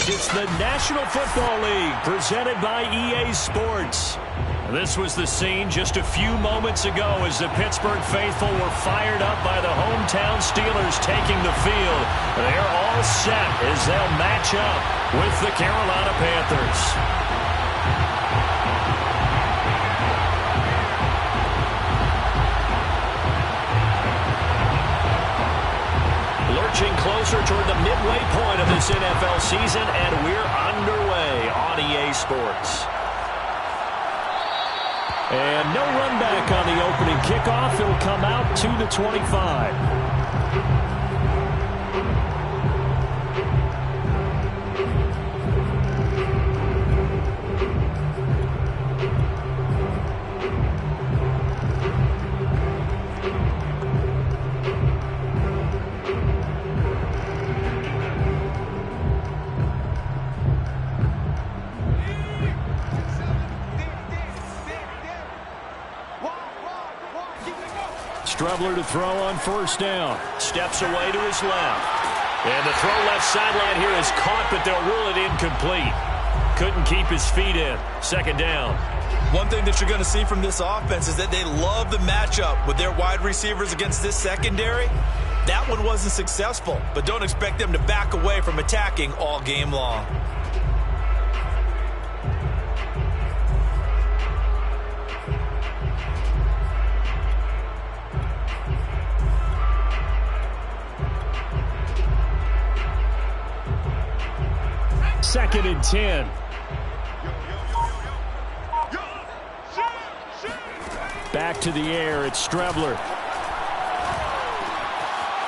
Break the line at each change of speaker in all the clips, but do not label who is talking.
It's the National Football League presented by EA Sports. This was the scene just a few moments ago as the Pittsburgh faithful were fired up by the hometown Steelers taking the field. They're all set as they'll match up with the Carolina Panthers. Lurching closer toward the midway point of this NFL season, and we're underway on EA Sports. And no run back on the opening kickoff. It'll come out to the 25. Strebler to throw on first down. Steps away to his left. And the throw left sideline here is caught, but they'll rule it incomplete. Couldn't keep his feet in. Second down.
One thing that you're going to see from this offense is that they love the matchup with their wide receivers against this secondary. That one wasn't successful, but don't expect them to back away from attacking all game long.
Second and 10. Back to the air. It's Strebler.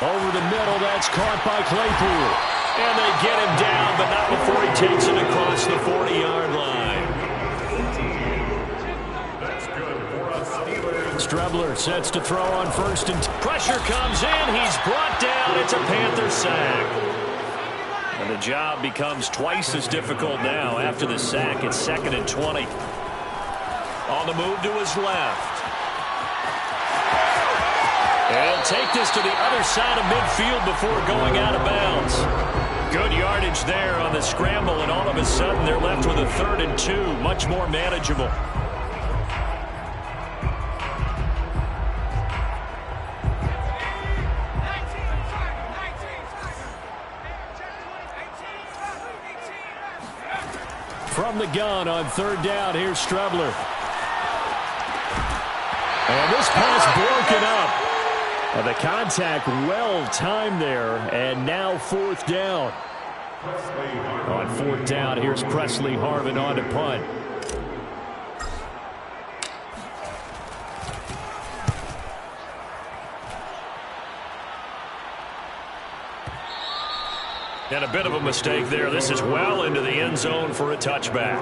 Over the middle. That's caught by Claypool. And they get him down, but not before he takes it across the 40-yard line. Strebler sets to throw on first and 10. Pressure comes in. He's brought down. It's a Panther sack. And the job becomes twice as difficult now after the sack. It's second and 20. On the move to his left. And he'll take this to the other side of midfield before going out of bounds. Good yardage there on the scramble, and all of a sudden they're left with a 3rd and 2. Much more manageable. From the gun on third down, here's Strebler. And this pass broken up. And the contact well timed there, and now fourth down. On fourth down, here's Presley Harvin on to punt. And a bit of a mistake there. This is well into the end zone for a touchback.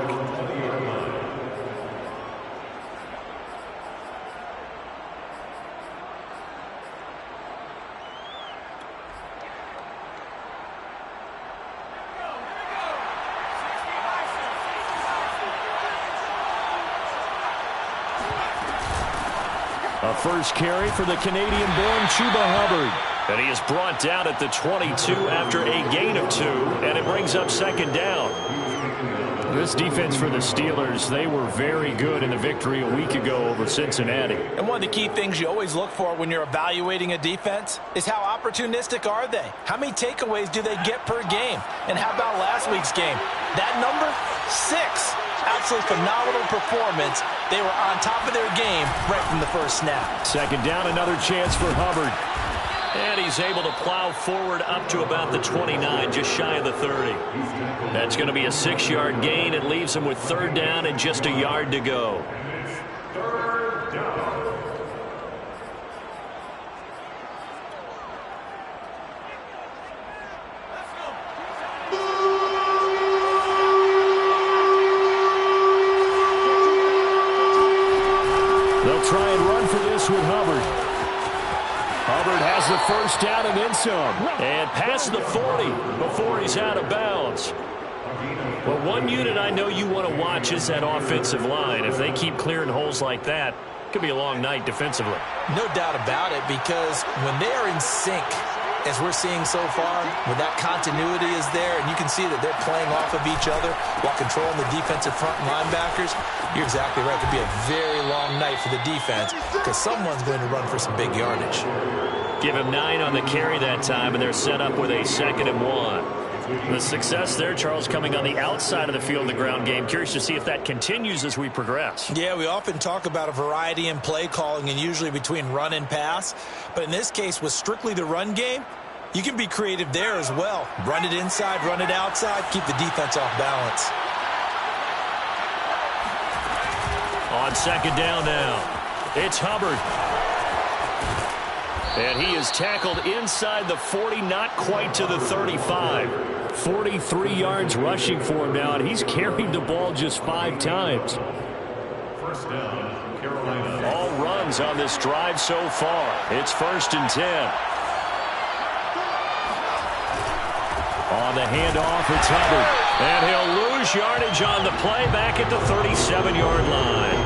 A first carry for the Canadian-born Chuba Hubbard. And he is brought down at the 22 after a gain of 2, and it brings up second down. This defense for the Steelers, they were very good in the victory a week ago over Cincinnati.
And one of the key things you always look for when you're evaluating a defense is how opportunistic are they? How many takeaways do they get per game? And how about last week's game? That number? 6. Absolutely phenomenal performance. They were on top of their game right from the first snap.
Second down, another chance for Hubbard. And he's able to plow forward up to about the 29, just shy of the 30. That's going to be a 6-yard gain. It leaves him with third down and just a yard to go. They'll try and run for this with Hubbard. Hubbard has the first down and then some. And past the 40 before he's out of bounds. Well, one unit I know you want to watch is that offensive line. If they keep clearing holes like that, it could be a long night defensively.
No doubt about it, because when they are in sync, as we're seeing so far, when that continuity is there and you can see that they're playing off of each other while controlling the defensive front and linebackers, you're exactly right. It could be a very long night for the defense because someone's going to run for some big yardage.
Give him 9 on the carry that time, and they're set up with a 2nd and 1. The success there, Charles, coming on the outside of the field in the ground game. Curious to see if that continues as we progress.
Yeah, we often talk about a variety in play calling and usually between run and pass. But in this case, with strictly the run game, you can be creative there as well. Run it inside, run it outside, keep the defense off balance.
On 2nd down now, it's Hubbard. And he is tackled inside the 40, not quite to the 35. 43 yards rushing for him now, and he's carried the ball just 5 times.
First down, Carolina.
All runs on this drive so far. It's 1st and 10. On the handoff, it's Hubbard. And he'll lose yardage on the play back at the 37-yard line.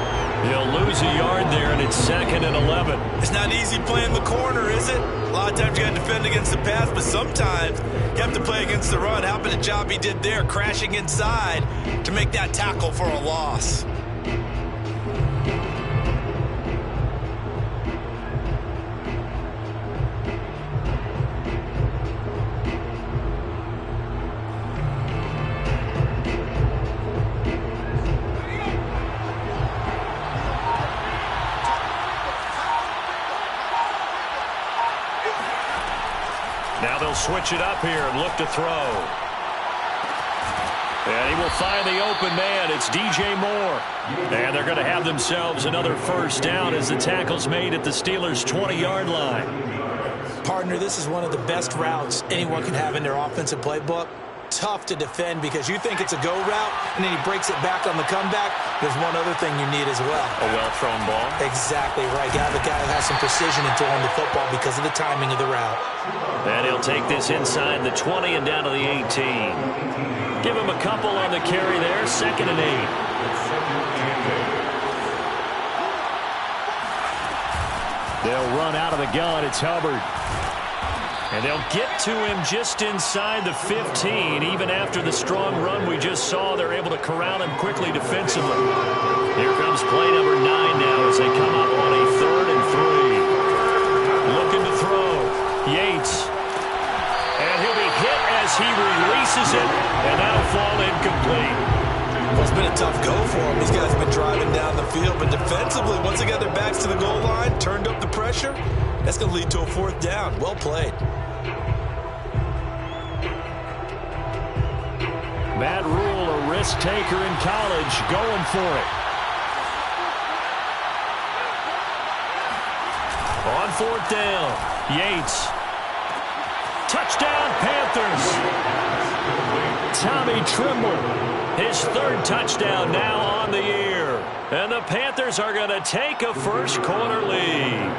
He'll lose a yard there, and it's 2nd and 11.
It's not easy playing the corner, is it? A lot of times you got to defend against the pass, but sometimes you have to play against the run. How about the job he did there, crashing inside to make that tackle for a loss?
Now they'll switch it up here and look to throw. And he will find the open man. It's DJ Moore. And they're going to have themselves another 1st down as the tackle's made at the Steelers' 20-yard line.
Partner, this is one of the best routes anyone can have in their offensive playbook. Tough to defend because you think it's a go route, and then he breaks it back on the comeback. There's one other thing you need as well.
A well-thrown ball.
Exactly right. You have a guy who has some precision in throwing the football because of the timing of the route.
And he'll take this inside the 20 and down to the 18. Give him a couple on the carry there. 2nd and 8. They'll run out of the gun. It's Hubbard. And they'll get to him just inside the 15. Even after the strong run we just saw, they're able to corral him quickly defensively. Here comes play number 9 now as they come up on a 3rd and 3. Looking to throw. Yates. And he'll be hit as he releases it, and that'll fall incomplete.
Well, it's been a tough go for him. These guys have been driving down the field, but defensively, once they got their backs to the goal line, turned up the pressure, that's going to lead to a 4th down. Well played.
Matt Rule, a risk taker in college, going for it. On 4th down, Yates. Touchdown, Panthers. Tommy Trimble, his 3rd touchdown now on the year. And the Panthers are going to take a first-quarter lead.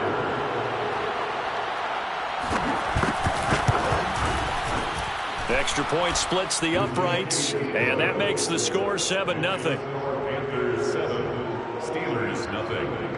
Extra point splits the uprights, and that makes the score 7-0.
Panthers 7, Steelers 0.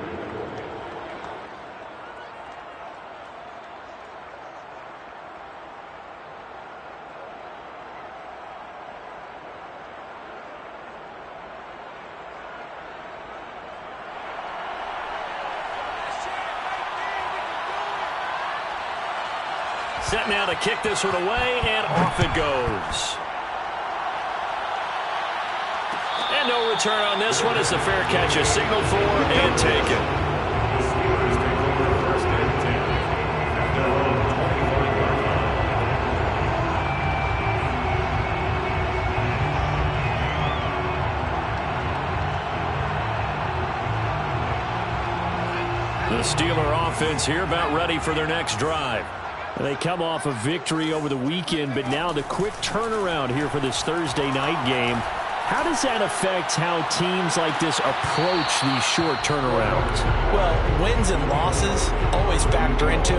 Set now to kick this one away, and off it goes. And no return on this one as the fair catch is signaled for and taken.
Steelers take over 1st and 10 at their own 25-yard line.
The Steeler offense here about ready for their next drive. They come off a victory over the weekend, but now the quick turnaround here for this Thursday night game. How does that affect how teams like this approach these short turnarounds?
Well, wins and losses always factor into,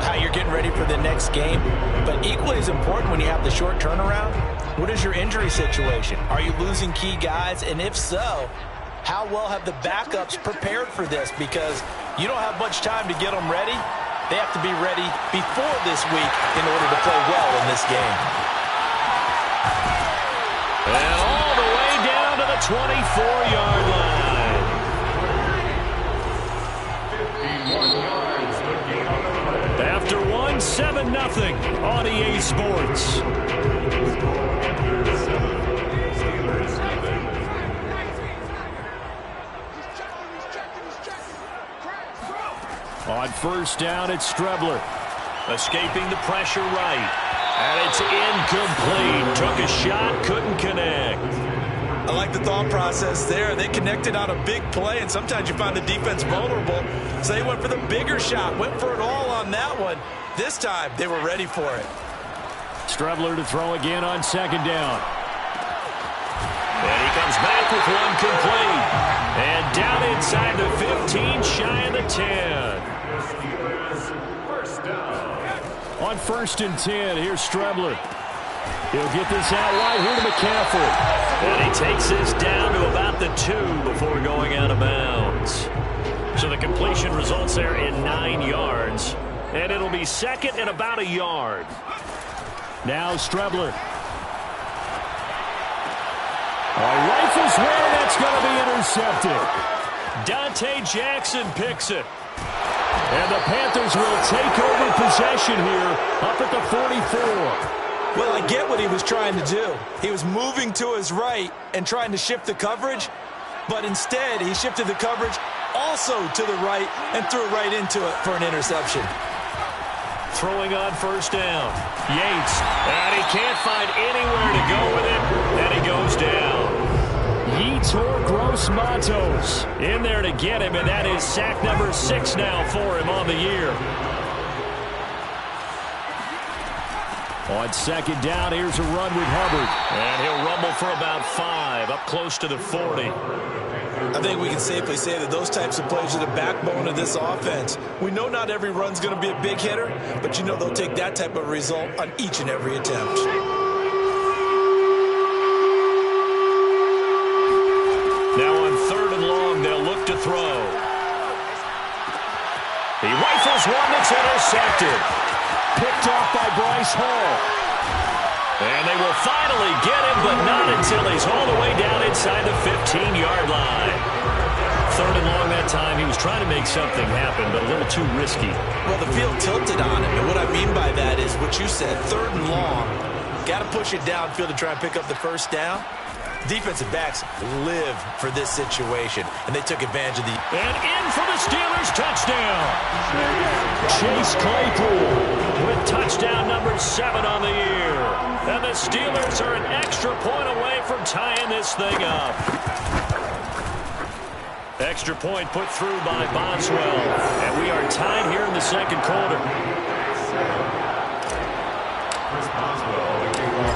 how you're getting ready for the next game. But equally as important when you have the short turnaround, what is your injury situation? Are you losing key guys? And if so, how well have the backups prepared for this? Because you don't have much time to get them ready. They have to be ready before this week in order to play well in this game.
And all the way down to the 24-yard line.
51 yards. Good gain on the play.
After one, 7-0 on EA Sports. On first down, it's Strebler. Escaping the pressure right. And it's incomplete. Took a shot, couldn't connect.
I like the thought process there. They connected on a big play, and sometimes you find the defense vulnerable. So they went for the bigger shot, went for it all on that one. This time, they were ready for it.
Strebler to throw again on second down. And he comes back with one complete. And down inside the 15, shy of the 10.
First down.
On first and 10, here's Strebler. He'll get this out wide here to McCaffrey. And he takes this down to about the 2 before going out of bounds. So the completion results there in 9 yards. And it'll be second and about a yard. Now Strebler. Rifles where that's going to be intercepted. Dante Jackson picks it. And the Panthers will take over possession here up at the 44.
Well, I get what he was trying to do. He was moving to his right and trying to shift the coverage, but instead he shifted the coverage also to the right and threw it right into it for an interception.
Throwing on first down. Yates, and he can't find anywhere to go with it, and he goes down. Yetur Gross-Matos in there to get him, and that is sack number 6 now for him on the year. On second down, here's a run with Hubbard. And he'll rumble for about 5, up close to the 40.
I think we can safely say that those types of plays are the backbone of this offense. We know not every run's going to be a big hitter, but you know they'll take that type of result on each and every attempt.
Now on third and long, they'll look to throw. He rifles one that's intercepted. Picked off by Bryce Hall. And they will finally get him, but not until he's all the way down inside the 15-yard line. Third and long that time. He was trying to make something happen, but a little too risky.
Well, the field tilted on him, and what I mean by that is what you said, third and long. Got to push it downfield to try and pick up the first down. Defensive backs live for this situation, and they took advantage of the...
And in for the Steelers, touchdown. Chase Claypool with touchdown number 7 on the year. And the Steelers are an extra point away from tying this thing up. Extra point put through by Boswell. And we are tied here in the second quarter.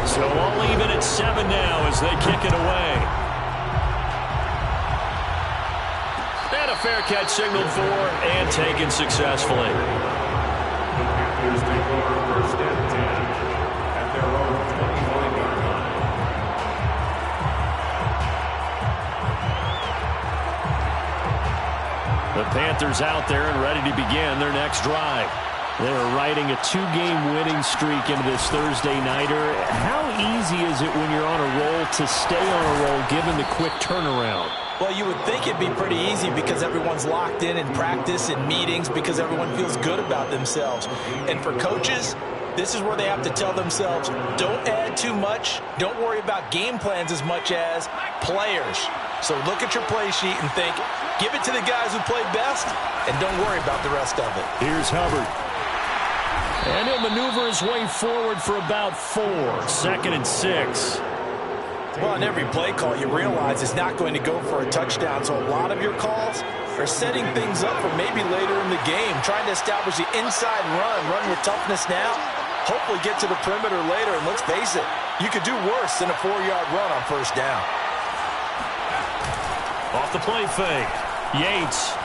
So all even at 7 now as they kick it away. And a fair catch signaled for and taken successfully.
The Panthers take over first and 10 at their own 21-yard line.
The Panthers out there and ready to begin their next drive. They're riding a 2-game winning streak into this Thursday nighter. How easy is it when you're on a roll to stay on a roll given the quick turnaround?
Well, you would think it'd be pretty easy because everyone's locked in practice and meetings because everyone feels good about themselves. And for coaches, this is where they have to tell themselves, don't add too much. Don't worry about game plans as much as players. So look at your play sheet and think, give it to the guys who play best and don't worry about the rest of it.
Here's Hubbard. And he'll maneuver his way forward for about 4. 2nd and 6.
Well, on every play call, you realize it's not going to go for a touchdown. So a lot of your calls are setting things up for maybe later in the game, trying to establish the inside run with toughness now, hopefully get to the perimeter later. And let's face it, you could do worse than a 4-yard run on first down.
Off the play fake. Yates.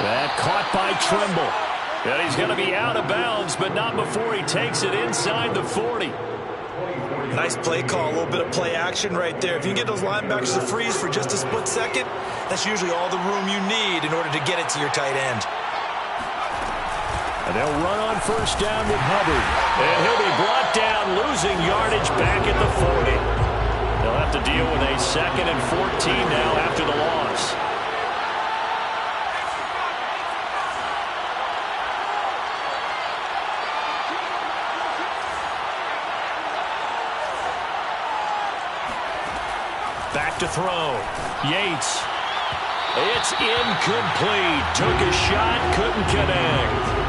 That caught by Trimble. And he's going to be out of bounds, but not before he takes it inside the 40.
Nice play call, a little bit of play action right there. If you can get those linebackers to freeze for just a split second, that's usually all the room you need in order to get it to your tight end.
And they'll run on first down with Hubbard. And he'll be brought down, losing yardage back at the 40. They'll have to deal with a 2nd and 14 now after the loss. Back to throw. Yates. It's incomplete. Took a shot, couldn't connect.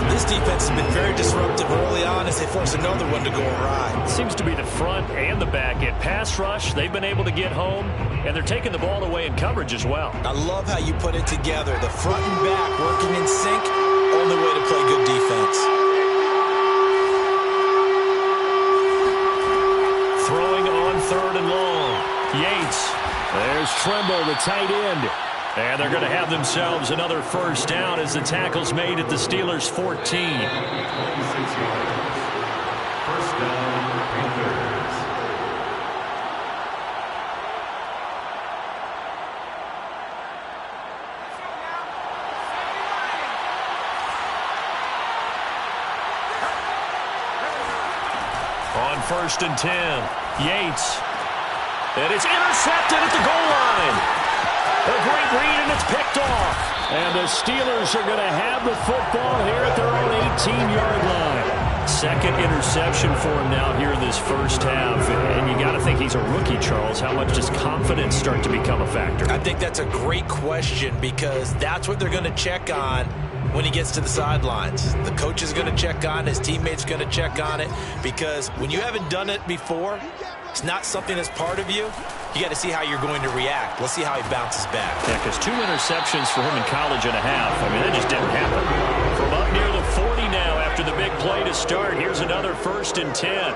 This defense has been very disruptive early on as they force another one to go awry.
Seems to be the front and the back. At pass rush, they've been able to get home, and they're taking the ball away in coverage as well.
I love how you put it together. The front and back working in sync. Only way to play good defense.
Throwing on 3rd and long. Yates. There's Tremble, the tight end. And they're going to have themselves another first down as the tackle's made at the Steelers' 14.
26 yards. First down, Panthers.
On 1st and 10, Yates. And it's intercepted at the goal line. A great read, and it's picked off. And the Steelers are going to have the football here at their own 18-yard line. 2nd interception for him now here in this first half. And you got to think he's a rookie, Charles. How much does confidence start to become a factor?
I think that's a great question because that's what they're going to check on when he gets to the sidelines. The coach is going to check on it. His teammates going to check on it because when you haven't done it before, it's not something that's part of you. You got to see how you're going to react. Let's see how he bounces back.
Yeah, because 2 interceptions for him in college and a half. I mean, that just didn't happen. From up near the 40 now after the big play to start, here's another 1st and 10.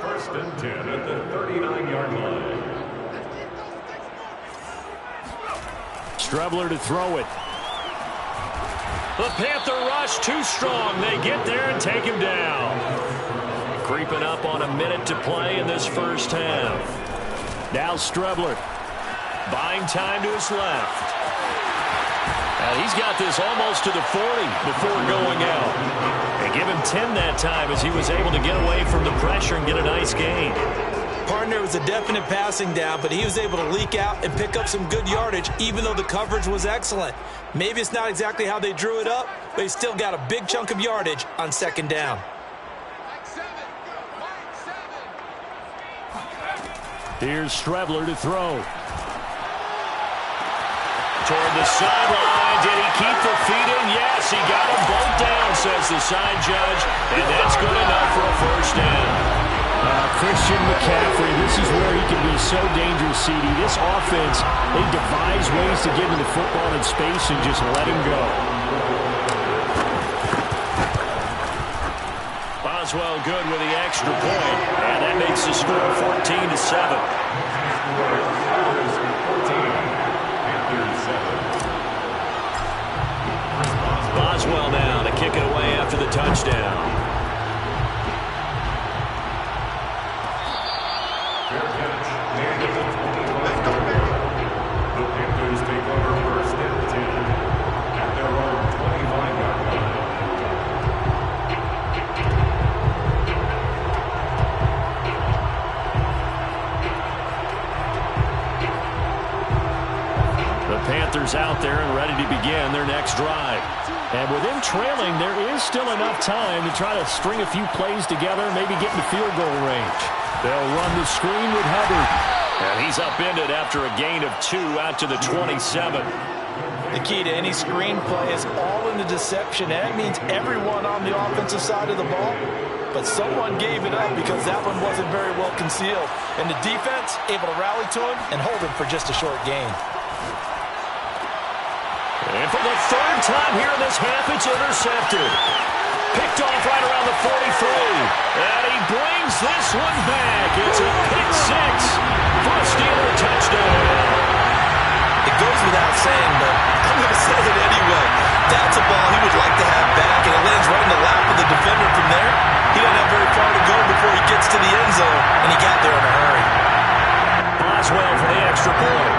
1st and 10 at the 39-yard line.
Strebler to throw it. The Panther rush too strong. They get there and take him down. Creeping up on a minute to play in this first half. Now Strebler buying time to his left. And he's got this almost to the 40 before going out. And give him 10 that time as he was able to get away from the pressure and get a nice gain.
Partner was a definite passing down, but he was able to leak out and pick up some good yardage, even though the coverage was excellent. Maybe it's not exactly how they drew it up, but he still got a big chunk of yardage on 2nd down.
Here's Strebler to throw. Toward the sideline. Did he keep the feet in? Yes, he got them both down, says the side judge. And that's good enough for a first down. Christian McCaffrey, this is where he can be so dangerous, CD. This offense, they devise ways to get into the football in space and just let him go. Boswell good with the extra point, and that makes the score 14-7. Boswell now to kick it away after the touchdown. Panthers out there and ready to begin their next drive. And with them trailing, there is still enough time to try to string a few plays together, maybe get into field goal range. They'll run the screen with Hubbard. And he's upended after a gain of 2 out to the 27.
The key to any screen play is all in the deception. That means everyone on the offensive side of the ball. But someone gave it up because that one wasn't very well concealed. And the defense able to rally to him and hold him for just a short gain.
And for the 3rd time here in this half, it's intercepted. Picked off right around the 43. And he brings this one back. It's a pick 6 for a Steeler touchdown.
It goes without saying, but I'm going to say it anyway. That's a ball he would like to have back, and it lands right in the lap of the defender from there. He doesn't have very far to go before he gets to the end zone, and he got there in a hurry.
Boswell for the extra point.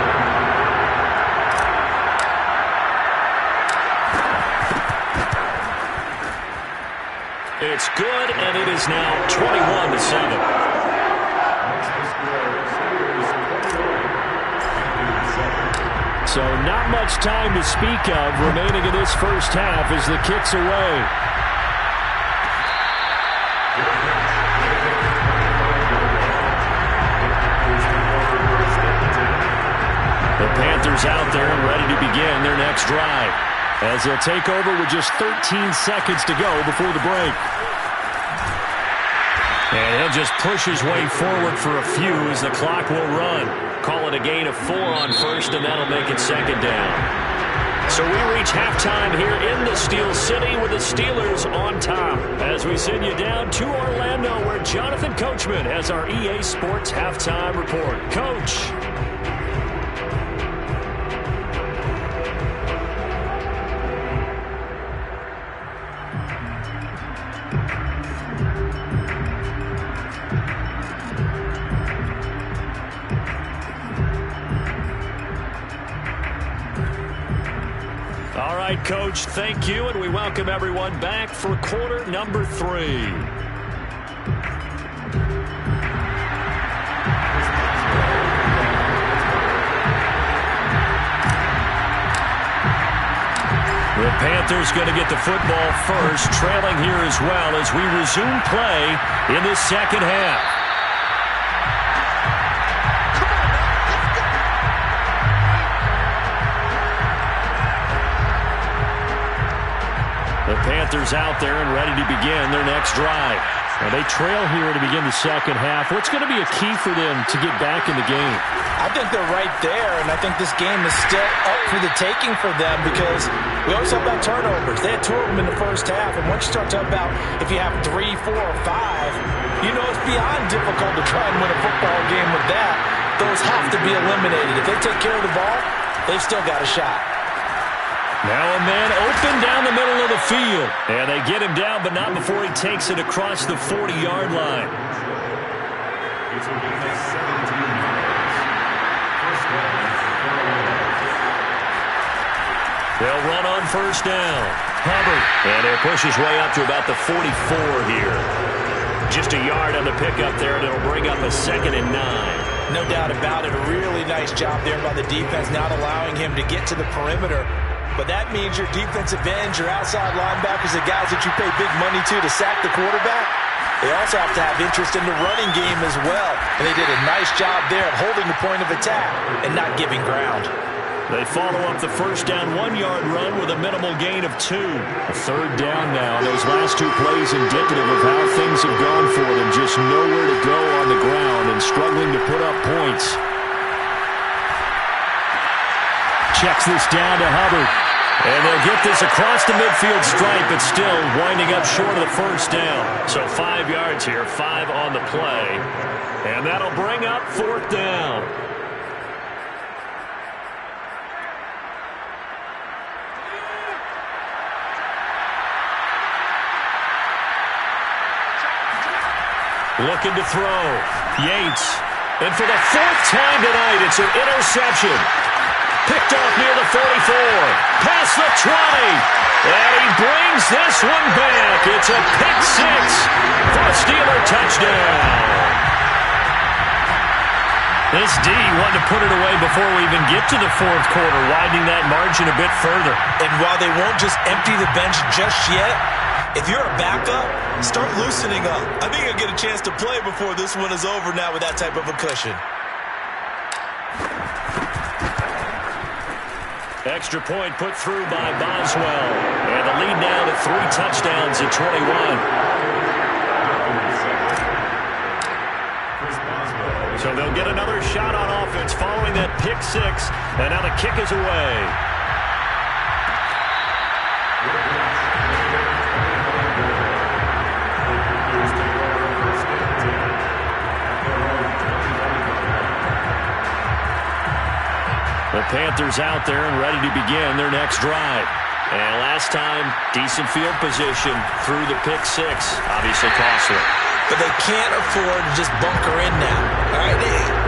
much time to speak of remaining in this first half as the kick's away. The Panthers out there and ready to begin their next drive, as they'll take over with just 13 seconds to go before the break. And he'll just push his way forward for a few as the clock will run. Call it a gain of 4 on first, and that'll make it second down. So we reach halftime here in the Steel City with the Steelers on top, as we send you down to Orlando, where Jonathan Coachman has our EA Sports halftime report. Coach. All right, Coach, thank you, and we welcome everyone back for quarter number 3. The Panthers going to get the football first, trailing here as well as we resume play in the second half. The Panthers out there and ready to begin their next drive. Now they trail here to begin the second half. What's going to be a key for them to get back in the game?
I think they're right there, and I think this game is still up for the taking for them because we always talk about turnovers. They had 2 of them in the first half, and once you start talking about if you have 3, 4, or 5, you know it's beyond difficult to try and win a football game with that. Those have to be eliminated. If they take care of the ball, they've still got a shot.
Now a man open down the middle of the field. And they get him down, but not before he takes it across the 40-yard line. They'll run on first down. Hubbard. And he'll push his way up to about the 44 here. Just a yard on the pickup there, and it'll bring up a 2nd and 9.
No doubt about it. A really nice job there by the defense, not allowing him to get to the perimeter. But that means your defensive ends, your outside linebackers, the guys that you pay big money to sack the quarterback, they also have to have interest in the running game as well. And they did a nice job there of holding the point of attack and not giving ground.
They follow up the first down 1-yard run with a minimal gain of 2. A 3rd down now. Those last 2 plays indicative of how things have gone for them. Just nowhere to go on the ground and struggling to put up points. Checks this down to Hubbard. And they'll get this across the midfield stripe, but still winding up short of the first down. So 5 yards here, 5 on the play. And that'll bring up 4th down. Looking to throw. Yates. And for the 4th time tonight, it's an interception. Picked off near the 44. Past the 20. And he brings this one back. It's a pick 6 for a Steeler touchdown. This D wanted to put it away before we even get to the 4th quarter, widening that margin a bit further.
And while they won't just empty the bench just yet, if you're a backup, start loosening up. I think you'll get a chance to play before this one is over now with that type of a cushion.
Extra point put through by Boswell. And the lead now to 3 touchdowns at 21. So they'll get another shot on offense following that pick 6. And now the kick is away. The Panthers out there and ready to begin their next drive. And last time, decent field position through the pick 6. Obviously costly.
but they can't afford to just bunker in now. All right,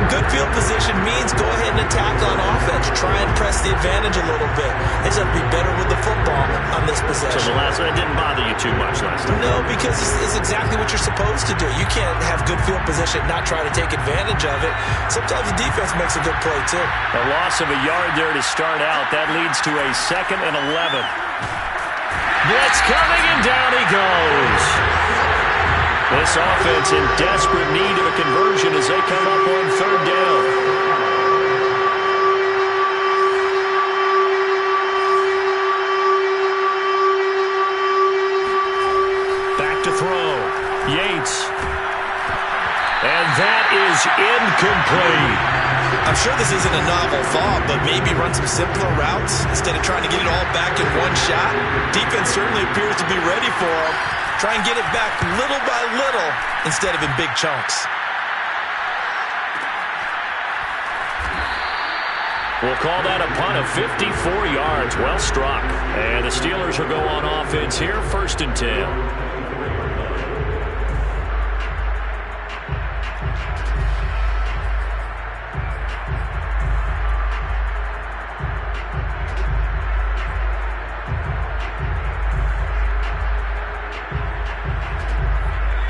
good field position means go ahead and attack on offense. Try and press the advantage a little bit. They just have to be better with the football on this possession.
So the last one, it didn't bother you too much last time?
No, because it's exactly what you're supposed to do. You can't have good field position and not try to take advantage of it. Sometimes the defense makes a good play, too.
A loss of a yard there to start out. That leads to a 2nd and 11. Blitz coming, and down he goes. This offense in desperate need of a conversion as they come up on 3rd down. Back to throw. Yates. And that is incomplete.
I'm sure this isn't a novel thought, but maybe run some simpler routes instead of trying to get it all back in one shot. Defense certainly appears to be ready for him. Try and get it back little by little instead of in big chunks.
We'll call that a punt of 54 yards. Well struck. And the Steelers will go on offense here, 1st and 10.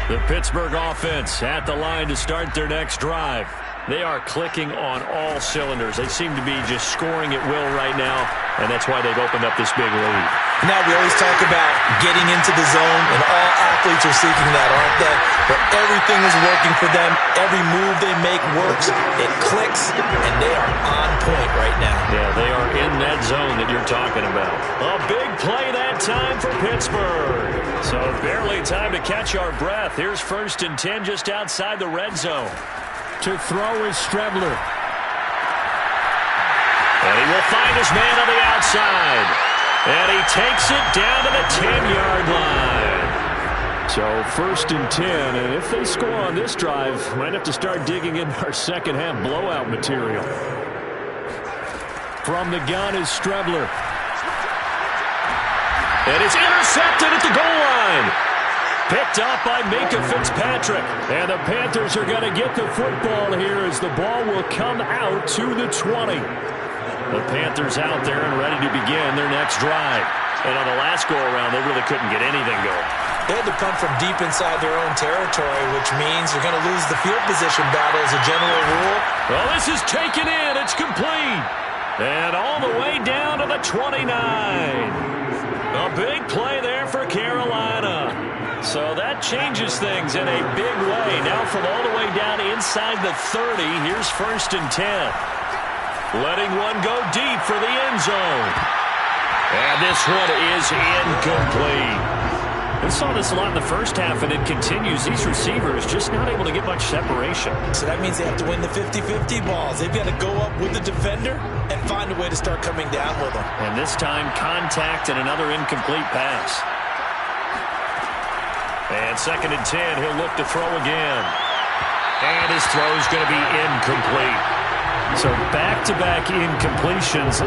The Pittsburgh offense at the line to start their next drive. They are clicking on all cylinders. They seem to be just scoring at will right now, and that's why they've opened up this big lead.
Now, we always talk about getting into the zone, and all athletes are seeking that, aren't they? But everything is working for them. Every move they make works. It clicks, and they are on point right now.
Yeah, they are in that zone that you're talking about. A big play that time for Pittsburgh. So barely time to catch our breath. Here's 1st and 10 just outside the red zone. To throw is Strebler. And he will find his man on the outside. And he takes it down to the 10-yard line. So 1st and 10, and if they score on this drive, might have to start digging in our second-half blowout material. From the gun is Strebler. And it's intercepted at the goal line. Picked up by Minka Fitzpatrick. And the Panthers are going to get the football here as the ball will come out to the 20. The Panthers out there and ready to begin their next drive. And on the last go-around, they really couldn't get anything going.
They had to punt from deep inside their own territory, which means you're going to lose the field position battle as a general rule.
Well, this is taken in. It's complete. And all the way down to the 29. A big play there for Carolina. So that changes things in a big way. Now from all the way down inside the 30, here's 1st and 10. Letting one go deep for the end zone. And this one is incomplete. We saw this a lot in the first half, and it continues. These receivers just not able to get much separation.
So that means they have to win the 50-50 balls. They've got to go up with the defender and find a way to start coming down with them.
And this time, contact and another incomplete pass. And 2nd and 10, he'll look to throw again. And his throw is going to be incomplete. So back-to-back incompletions.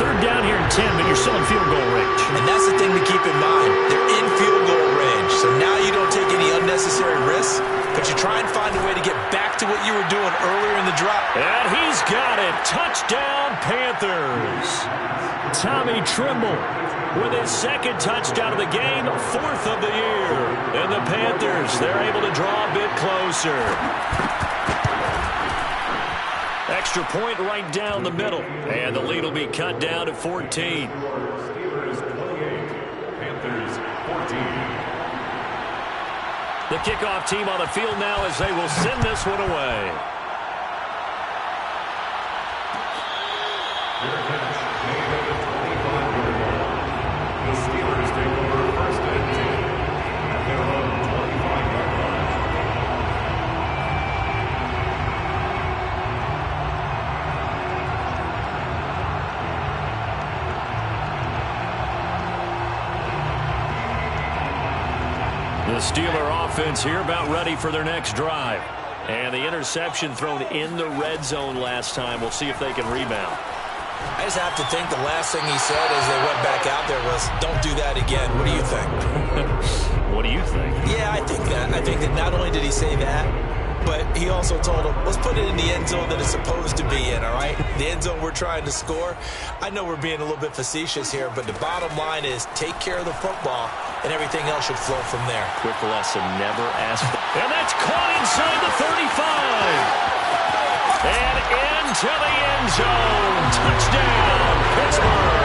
3rd down here in 10, but you're still in field goal range.
And that's the thing to keep in mind. They're in field goal range. So now you don't take any unnecessary risks, but you try and find a way to get back to what you were doing earlier in the drive.
And he's got it. Touchdown, Panthers. Tommy Trimble with his 2nd touchdown of the game, 4th of the year. And the Panthers, they're able to draw a bit closer. Extra point right down the middle. And the lead will be cut down to 14.
Steelers 28, Panthers 14.
The kickoff team on the field now as they will send this one away.
Their catch made at the 25-yard line. The Steelers take over 1st and 10 at their own 25-yard line.
The Steeler offense here about ready for their next drive. And the interception thrown in the red zone last time. We'll see if they can rebound.
I just have to think the last thing he said as they went back out there was, don't do that again. What do you think?
What do you think?
Yeah, I think that. I think that not only did he say that, but he also told him, let's put it in the end zone that it's supposed to be in, all right? The end zone we're trying to score. I know we're being a little bit facetious here, but the bottom line is take care of the football, and everything else should flow from there.
Quick lesson, never ask. And that's caught inside the 35. And into the end zone. Touchdown, Pittsburgh.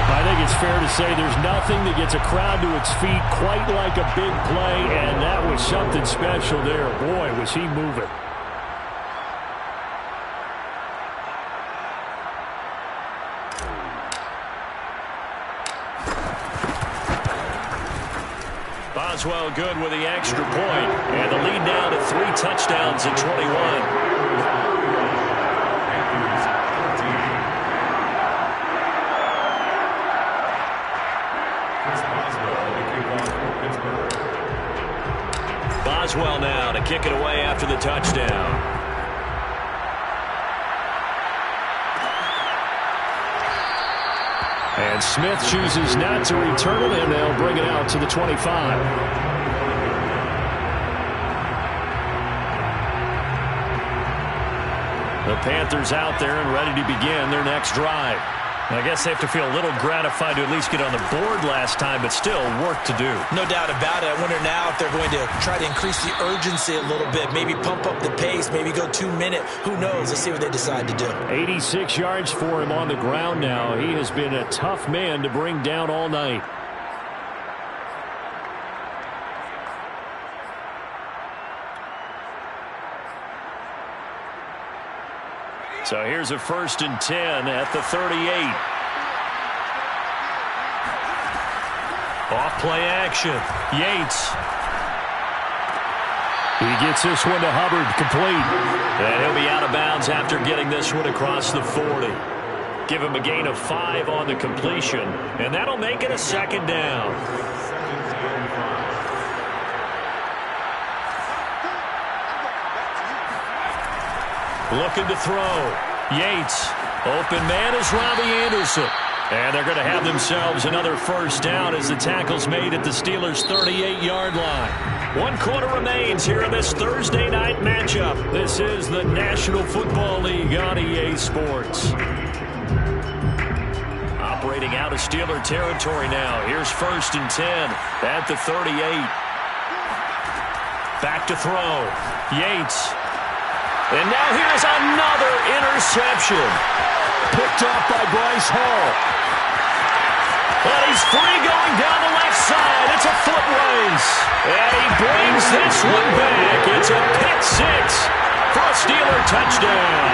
I think it's fair to say there's nothing that gets a crowd to its feet quite like a big play, and that was something special there. Boy, was he moving. Boswell good with the extra point, and the lead now to 3 touchdowns at 21. Boswell now to kick it away after the touchdown. And Smith chooses not to return it, and they'll bring it out to the 25. The Panthers out there and ready to begin their next drive. I guess they have to feel a little gratified to at least get on the board last time, but still work to do.
No doubt about it. I wonder now if they're going to try to increase the urgency a little bit, maybe pump up the pace, maybe go 2-minute. Who knows? Let's see what they decide to do.
86 yards for him on the ground now. He has been a tough man to bring down all night. So here's a 1st and 10 at the 38. Off play action. Yates. He gets this one to Hubbard, complete. And he'll be out of bounds after getting this one across the 40. Give him a gain of 5 on the completion, and that'll make it a 2nd down. Looking to throw. Yates. Open man is Robbie Anderson. And they're going to have themselves another 1st down as the tackle's made at the Steelers' 38-yard line. 1 quarter remains here in this Thursday night matchup. This is the National Football League on EA Sports. Operating out of Steeler territory now. Here's 1st and 10 at the 38. Back to throw. Yates. And now here's another interception. Picked off by Bryce Hall. And he's free going down the left side. It's a foot race. And he brings this one back. It's a pick 6 for a Steeler touchdown.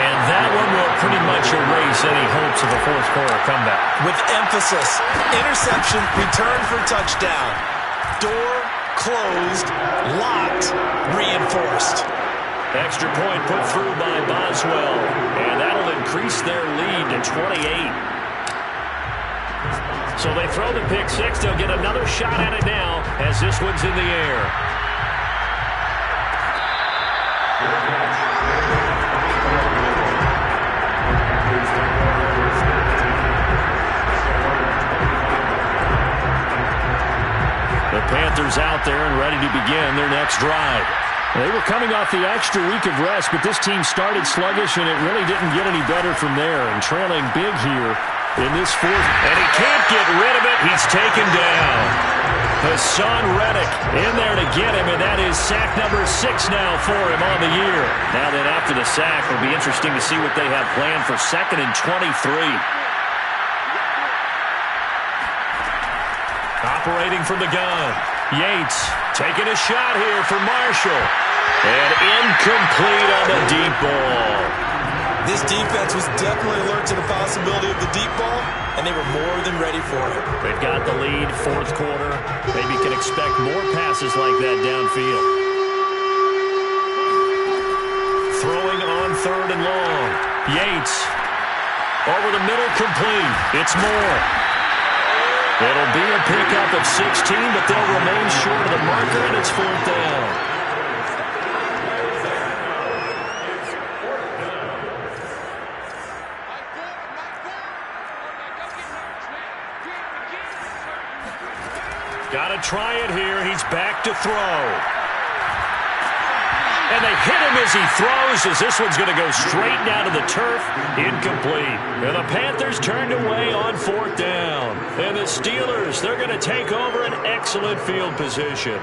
And that one will pretty much erase any hopes of a 4th quarter comeback.
With emphasis. Interception, return for touchdown. Door closed, locked, reinforced.
Extra point put through by Boswell, and that'll increase their lead to 28. So they throw the pick 6. They'll get another shot at it now as this one's in the air. The Panthers out there and ready to begin their next drive. They were coming off the extra week of rest, but this team started sluggish, and it really didn't get any better from there. And trailing big here in this 4th. And he can't get rid of it. He's taken down. Hassan Reddick in there to get him, and that is sack number 6 now for him on the year. Now that after the sack, it'll be interesting to see what they have planned for 2nd and 23. Operating from the gun. Yates taking a shot here for Marshall. And incomplete on the deep ball.
This defense was definitely alert to the possibility of the deep ball, and they were more than ready for it.
They've got the lead, 4th quarter. Maybe can expect more passes like that downfield. Throwing on 3rd and long. Yates. Over the middle, complete. It's Moore. It'll be a pickup of 16, but they'll remain short of the marker, and it's 4th down. try it here. He's back to throw. And they hit him as he throws, as this one's going to go straight down to the turf. Incomplete. And the Panthers turned away on 4th down. And the Steelers, they're going to take over an excellent field position.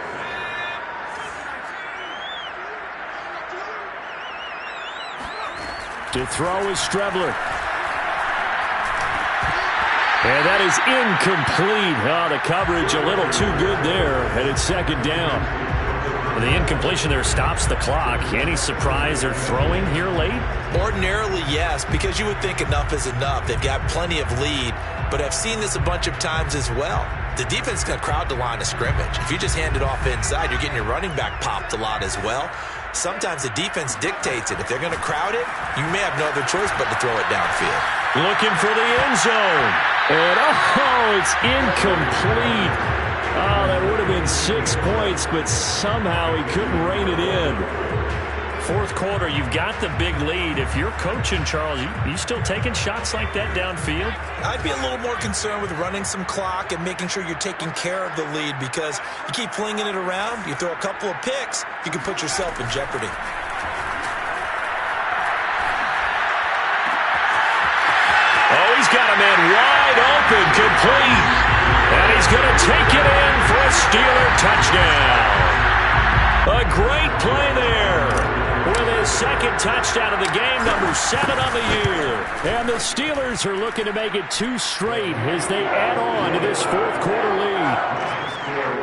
To throw is Strebler. And that is incomplete. Oh, the coverage a little too good there. And it's 2nd down. The incompletion there stops the clock. Any surprise they're throwing here late?
Ordinarily, yes, because you would think enough is enough. They've got plenty of lead, but I've seen this a bunch of times as well. The defense is going to crowd the line of scrimmage. If you just hand it off inside, you're getting your running back popped a lot as well. Sometimes the defense dictates it. If they're going to crowd it, you may have no other choice but to throw it downfield.
Looking for the end zone. And, oh, it's incomplete. Oh, that would have been 6 points, but somehow he couldn't rein it in. 4th quarter, you've got the big lead. If you're coaching, Charles, you still taking shots like that downfield?
I'd be a little more concerned with running some clock and making sure you're taking care of the lead, because you keep flinging it around, you throw a couple of picks, you can put yourself in jeopardy.
Oh, he's got a man wide open, complete. And he's going to take it in for a Steeler touchdown. A great play there with his 2nd touchdown of the game, number 7 on the year. And the Steelers are looking to make it 2 straight as they add on to this 4th quarter lead.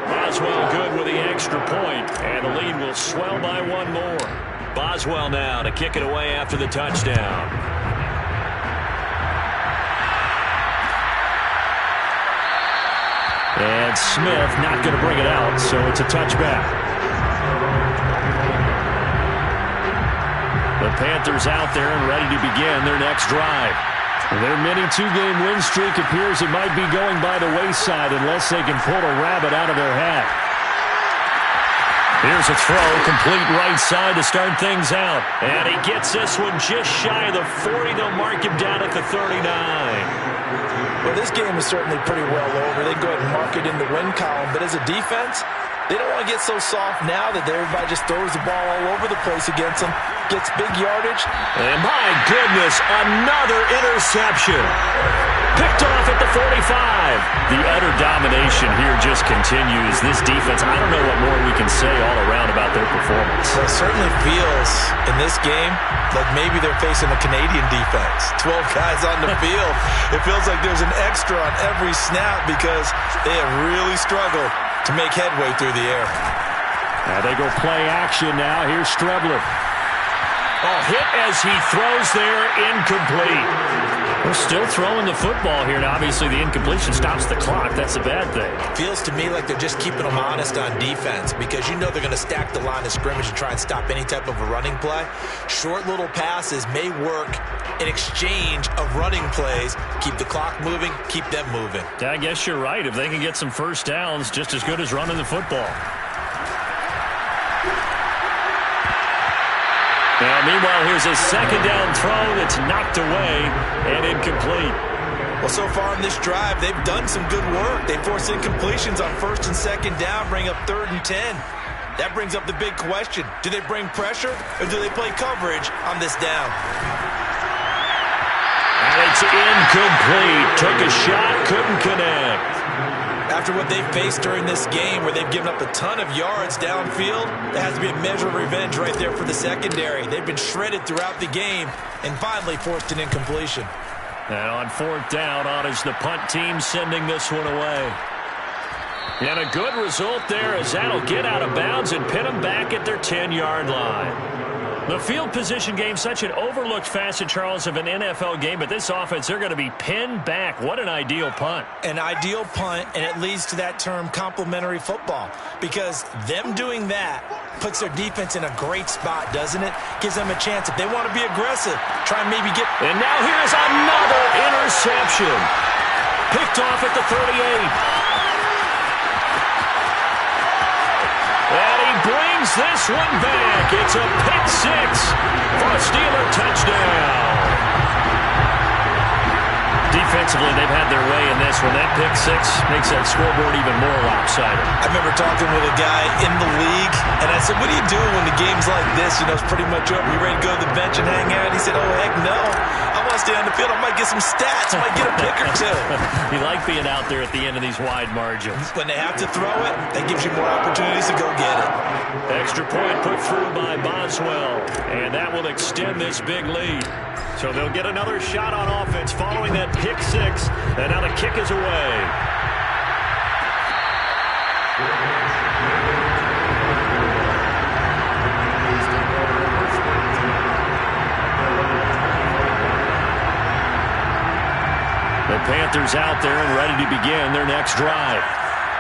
Boswell good with the extra point, and the lead will swell by 1 more. Boswell now to kick it away after the touchdown. And Smith not going to bring it out, so it's a touchback. The Panthers out there and ready to begin their next drive. Their mini 2-game win streak appears it might be going by the wayside unless they can pull a rabbit out of their hat. Here's a throw, complete right side to start things out. And he gets this one just shy of the 40. They'll mark him down at the 39.
Well, this game is certainly pretty well over. They go ahead and mark it in the win column. But as a defense, they don't want to get so soft now that everybody just throws the ball all over the place against them, gets big yardage.
And my goodness, another interception. Picked off at the 45. The utter domination here just continues. This defense, I don't know what more we can say all around about their performance.
Well, it certainly feels in this game like maybe they're facing a Canadian defense. 12 guys on the field. It feels like there's an extra on every snap because they have really struggled to make headway through the air.
Now they go play action now. Here's Strebler. Oh, hit as he throws there, incomplete. We're still throwing the football here, and obviously the incompletion stops the clock. That's a bad thing.
Feels to me like they're just keeping them honest on defense because you know they're going to stack the line of scrimmage and try and stop any type of a running play. Short little passes may work in exchange of running plays. Keep the clock moving, keep them moving.
I guess you're right. If they can get some first downs, just as good as running the football. Now, meanwhile, here's a 2nd down throw that's knocked away and incomplete.
Well, so far in this drive, they've done some good work. They forced incompletions on 1st and 2nd down, bring up 3rd and 10. That brings up the big question. Do they bring pressure or do they play coverage on this down?
And it's incomplete. Took a shot, couldn't connect.
After what they've faced during this game where they've given up a ton of yards downfield, there has to be a measure of revenge right there for the secondary. They've been shredded throughout the game and finally forced an incompletion.
And on 4th down, on is the punt team sending this one away. And a good result there as that'll get out of bounds and pin them back at their 10-yard line. The field position game, such an overlooked facet, Charles, of an NFL game, but this offense, they're going to be pinned back. What an ideal punt.
An ideal punt, and it leads to that term complementary football, because them doing that puts their defense in a great spot, doesn't it? Gives them a chance. If they want to be aggressive, try and maybe get...
And now here's another interception. Picked off at the 38. And he brings this one back. It's a pick 6 for a Steeler touchdown. defensively, they've had their way in this one. That pick six makes that scoreboard even more lopsided.
I remember talking with a guy in the league, and I said, what do you do when the game's like this? You know, it's pretty much over. You ready to go to the bench and hang out? He said, oh, heck no. I want to stay on the field. I might get some stats. I might get a pick or two.
You like being out there at the end of these wide margins.
When they have to throw it, that gives you more opportunities to go get it.
Extra point put through by Boswell, and that will extend this big lead. So they'll get another shot on offense following that pick six, and now the kick is away. The Panthers out there and ready to begin their next drive.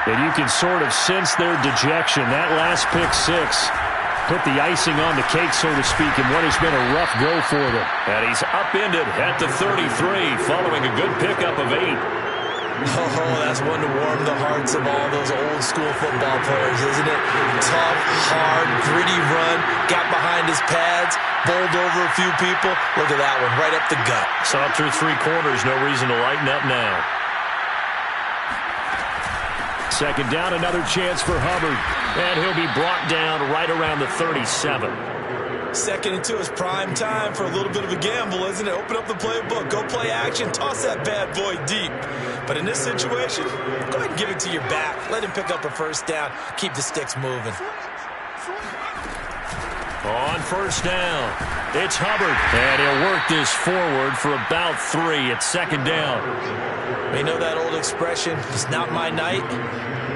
And you can sort of sense their dejection. That last pick six put the icing on the cake, so to speak, in what has been a rough go for them. And he's upended at the 33 following a good pickup of 8.
Oh, that's one to warm the hearts of all those old school football players, isn't it? Tough, hard, gritty run, got behind his pads, bowled over a few people. Look at that one, right up the gut.
Saw it through 3 quarters, no reason to lighten up now. Second down, another chance for Hubbard. And he'll be brought down right around the 37.
Second and 2 is prime time for a little bit of a gamble, isn't it? Open up the playbook, go play action, toss that bad boy deep. But in this situation, go ahead and give it to your back. Let him pick up a first down. Keep the sticks moving.
On first down, it's Hubbard. And he'll work this forward for about 3. It's second down.
You know that old expression, it's not my night?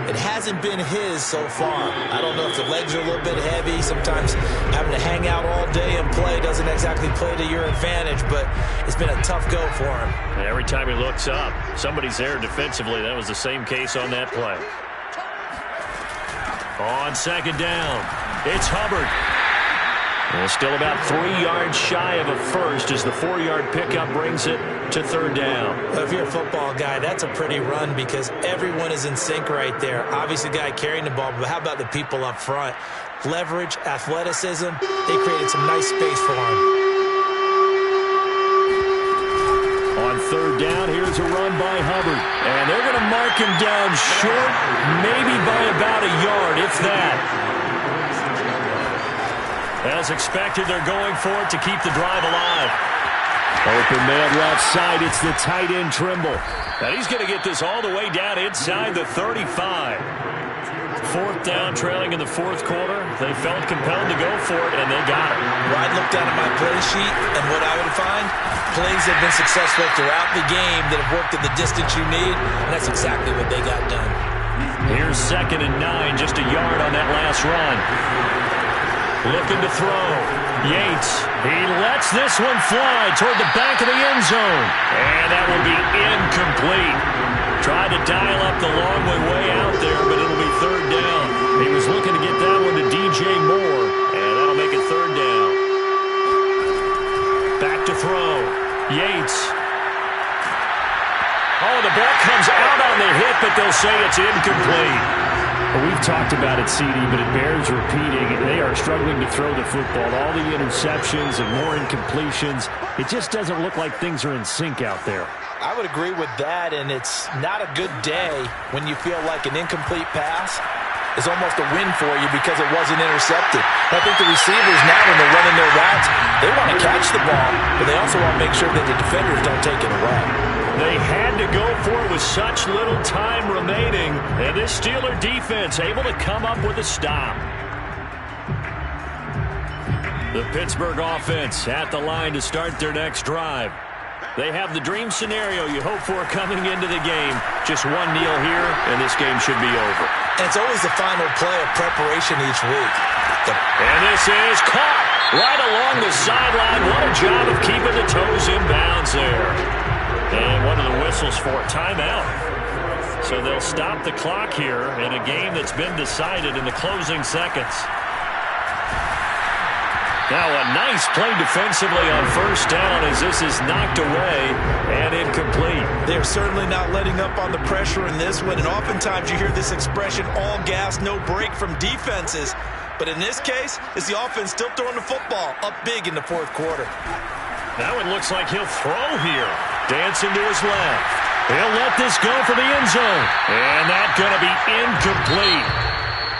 It hasn't been his so far. I don't know if the legs are a little bit heavy. Sometimes having to hang out all day and play doesn't exactly play to your advantage, but it's been a tough go for him.
And every time he looks up, somebody's there defensively. That was the same case on that play. On second down, it's Hubbard. And still about 3 yards shy of a first as the 4-yard pickup brings it to third down.
Well, if you're a football guy, that's a pretty run because everyone is in sync right there. Obviously, the guy carrying the ball, but how about the people up front? Leverage, athleticism, they created some nice space for him.
On third down, here's a run by Hubbard. And they're going to mark him down short, maybe by about a yard, if that. As expected, they're going for it to keep the drive alive. Open man left side. It's the tight end Trimble. And he's going to get this all the way down inside the 35. Fourth down, trailing in the fourth quarter. They felt compelled to go for it, and they got it.
Well, I'd look down at my play sheet, and what I would find, plays have been successful throughout the game that have worked at the distance you need, and that's exactly what they got done.
Here's second and 9, just a yard on that last run. Looking to throw. Yates, he lets this one fly toward the back of the end zone. And that will be incomplete. Tried to dial up the long way out there, but it'll be third down. He was looking to get that one to DJ Moore, and that'll make it third down. Back to throw. Yates. Oh, the ball comes out on the hit, but they'll say it's incomplete. We've talked about it, CD, but it bears repeating. They are struggling to throw the football. All the interceptions and more incompletions. It just doesn't look like things are in sync out there.
I would agree with that, and it's not a good day when you feel like an incomplete pass is almost a win for you because it wasn't intercepted. I think the receivers now, when they're running their routes, they want to catch the ball, but they also want to make sure that the defenders don't take it away.
They had to go for it with such little time remaining, and this Steeler defense able to come up with a stop. The Pittsburgh offense at the line to start their next drive. They have the dream scenario you hope for coming into the game. Just one kneel here, and this game should be over.
And it's always the final play of preparation each week.
And this is caught right along the sideline. What a job of keeping the toes in bounds there. And one of the whistles for timeout. So they'll stop the clock here in a game that's been decided in the closing seconds. Now a nice play defensively on first down as this is knocked away and incomplete.
They're certainly not letting up on the pressure in this one, and oftentimes you hear this expression, all gas, no break from defenses. But in this case, it's the offense still throwing the football up big in the fourth quarter.
Now it looks like he'll throw here. Dancing to his left. He'll let this go for the end zone. And that's going to be incomplete.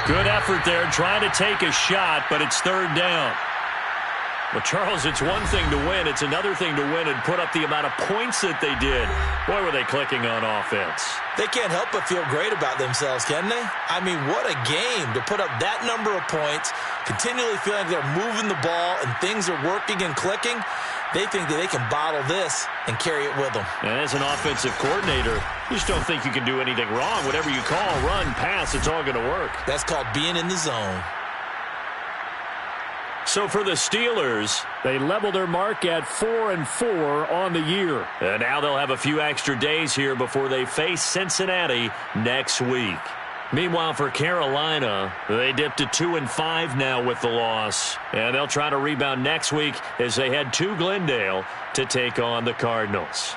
Good effort there trying to take a shot, but it's third down. Well, Charles, it's one thing to win. It's another thing to win and put up the amount of points that they did. Boy, were they clicking on offense.
They can't help but feel great about themselves, can they? I mean, what a game to put up that number of points, continually feeling like they're moving the ball and things are working and clicking. They think that they can bottle this and carry it with them.
And as an offensive coordinator, you just don't think you can do anything wrong. Whatever you call, run, pass, it's all going to work.
That's called being in the zone.
So for the Steelers, they level their mark at 4-4 on the year. And now they'll have a few extra days here before they face Cincinnati next week. Meanwhile, for Carolina, they dipped to 2-5 now with the loss. And they'll try to rebound next week as they head to Glendale to take on the Cardinals.